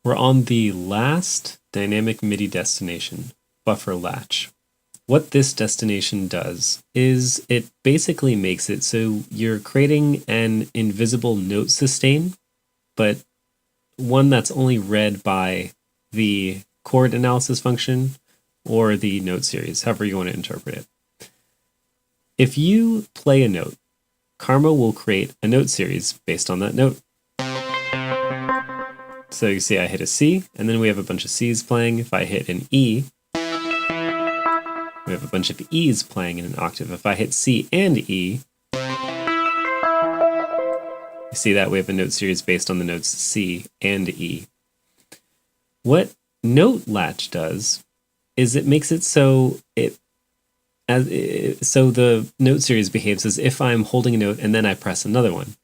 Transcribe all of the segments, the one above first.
We're on the last dynamic MIDI destination, buffer latch. What this destination does is it basically makes it so you're creating an invisible note sustain, but one that's only read by the chord analysis function or the note series, however you want to interpret it. If you play a note, Karma will create a note series based on that note. So you see I hit a C, and then we have a bunch of C's playing. If I hit an E, we have a bunch of E's playing in an octave. If I hit C and E, you see that we have a note series based on the notes C and E. What note latch does is it makes it so the note series behaves as if I'm holding a note and then I press another one.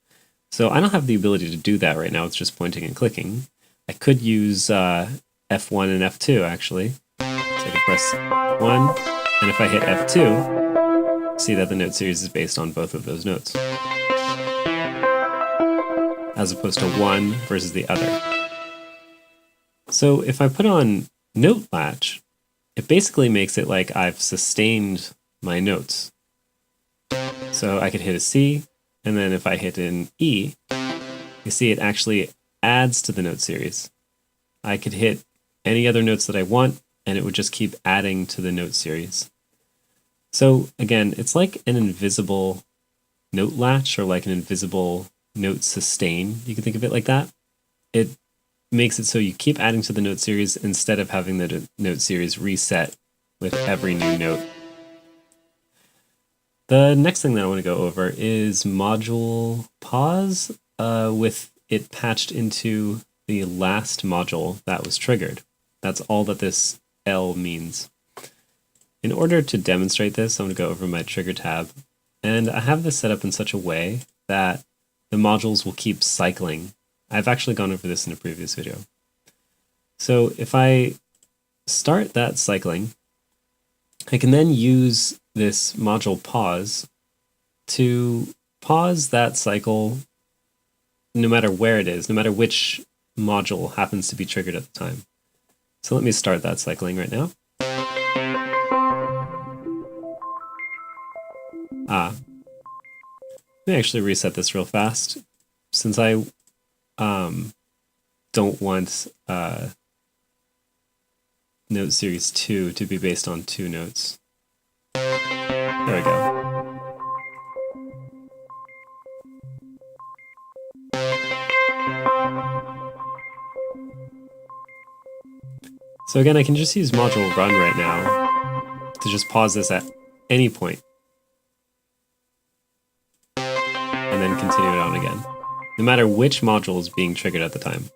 So I don't have the ability to do that right now. It's just pointing and clicking. I could use F1 and F2 actually. So I can press 1, and if I hit F2, see that the note series is based on both of those notes, as opposed to one versus the other. So if I put on note latch, it basically makes it like I've sustained my notes. So I could hit a C, and then if I hit an E, you see it actually adds to the note series. I could hit any other notes that I want, and it would just keep adding to the note series. So again, it's like an invisible note latch, or like an invisible note sustain. You can think of it like that. It makes it so you keep adding to the note series instead of having the note series reset with every new note. The next thing that I want to go over is module pause with it patched into the last module that was triggered. That's all that this L means. In order to demonstrate this, I'm going to go over my trigger tab, and I have this set up in such a way that the modules will keep cycling. I've actually gone over this in a previous video. So if I start that cycling, I can then use this module pause to pause that cycle no matter where it is, no matter which module happens to be triggered at the time. So let me start that cycling right now. Let me actually reset this real fast, since I don't want note series 2 to be based on 2 notes. There we go. So again, I can just use module run right now to just pause this at any point, and then continue it on again, no matter which module is being triggered at the time.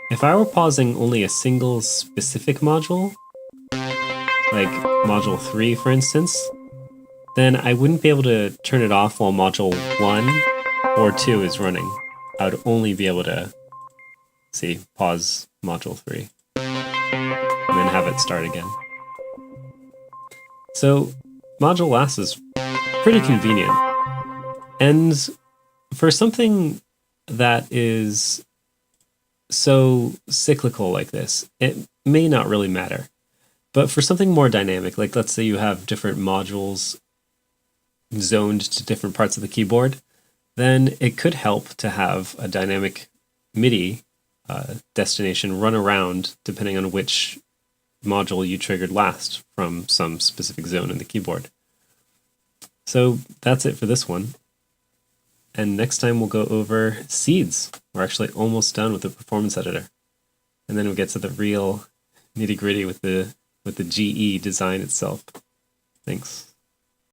If I were pausing only a single specific module, like module 3 for instance, then I wouldn't be able to turn it off while module 1 or 2 is running. I would only be able to pause module 3 and then have it start again. So module last is pretty convenient, and for something that is so cyclical like this, it may not really matter. But for something more dynamic, like let's say you have different modules zoned to different parts of the keyboard, then it could help to have a dynamic MIDI destination run around depending on which module you triggered last from some specific zone in the keyboard. So that's it for this one. And next time we'll go over seeds. We're actually almost done with the performance editor. And then we'll get to the real nitty-gritty with the GE design itself. Thanks.